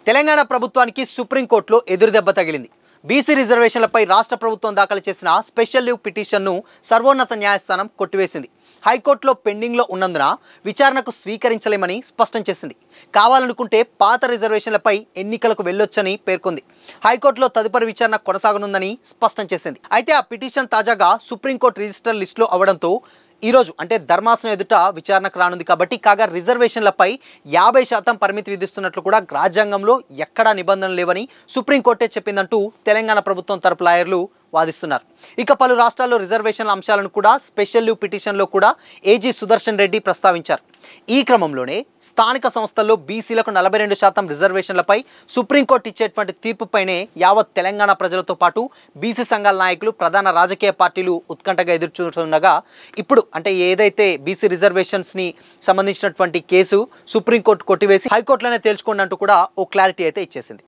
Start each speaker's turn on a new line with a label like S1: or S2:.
S1: తెలంగాణ ప్రభుత్వానికి సుప్రీంకోర్టులో ఎదురుదెబ్బ తగిలింది. బీసీ రిజర్వేషన్లపై రాష్ట్ర ప్రభుత్వం దాఖలు చేసిన స్పెషల్ లీవ్ పిటిషన్ను సర్వోన్నత న్యాయస్థానం కొట్టివేసింది. హైకోర్టులో పెండింగ్లో ఉన్నందున విచారణకు స్వీకరించలేమని స్పష్టం చేసింది. కావాలనుకుంటే పాత రిజర్వేషన్లపై ఎన్నికలకు వెళ్లొచ్చని పేర్కొంది. హైకోర్టులో తదుపరి విచారణ కొనసాగనుందని స్పష్టం చేసింది. అయితే ఆ పిటిషన్ తాజాగా సుప్రీంకోర్టు రిజిస్టర్ లిస్టులో అవడంతో ఈరోజు అంటే ధర్మాసనం ఎదుట విచారణకు రానుంది. కాబట్టి కాగా రిజర్వేషన్లపై 50% పరిమితి విధిస్తున్నట్లు కూడా రాజ్యాంగంలో ఎక్కడా నిబంధనలు లేవని సుప్రీంకోర్టే చెప్పిందంటూ తెలంగాణ ప్రభుత్వం తరపు లాయర్లు వాదిస్తున్నారు. ఇక పలు రాష్ట్రాల్లో రిజర్వేషన్ల అంశాలను కూడా స్పెషల్ లీవ్ పిటిషన్లో కూడా ఏజీ సుదర్శన్ రెడ్డి ప్రస్తావించారు. ఈ క్రమంలోనే స్థానిక సంస్థల్లో బీసీలకు 42% రిజర్వేషన్లపై సుప్రీంకోర్టు ఇచ్చేటువంటి తీర్పుపైనే యావత్ తెలంగాణ ప్రజలతో పాటు బీసీ సంఘాల నాయకులు, ప్రధాన రాజకీయ పార్టీలు ఉత్కంఠగా ఎదుర్కొంటుండగా ఇప్పుడు అంటే ఏదైతే బీసీ రిజర్వేషన్స్ని సంబంధించినటువంటి కేసు సుప్రీంకోర్టు కొట్టివేసి హైకోర్టులోనే తేల్చుకోండి అంటూ కూడా ఓ క్లారిటీ అయితే ఇచ్చేసింది.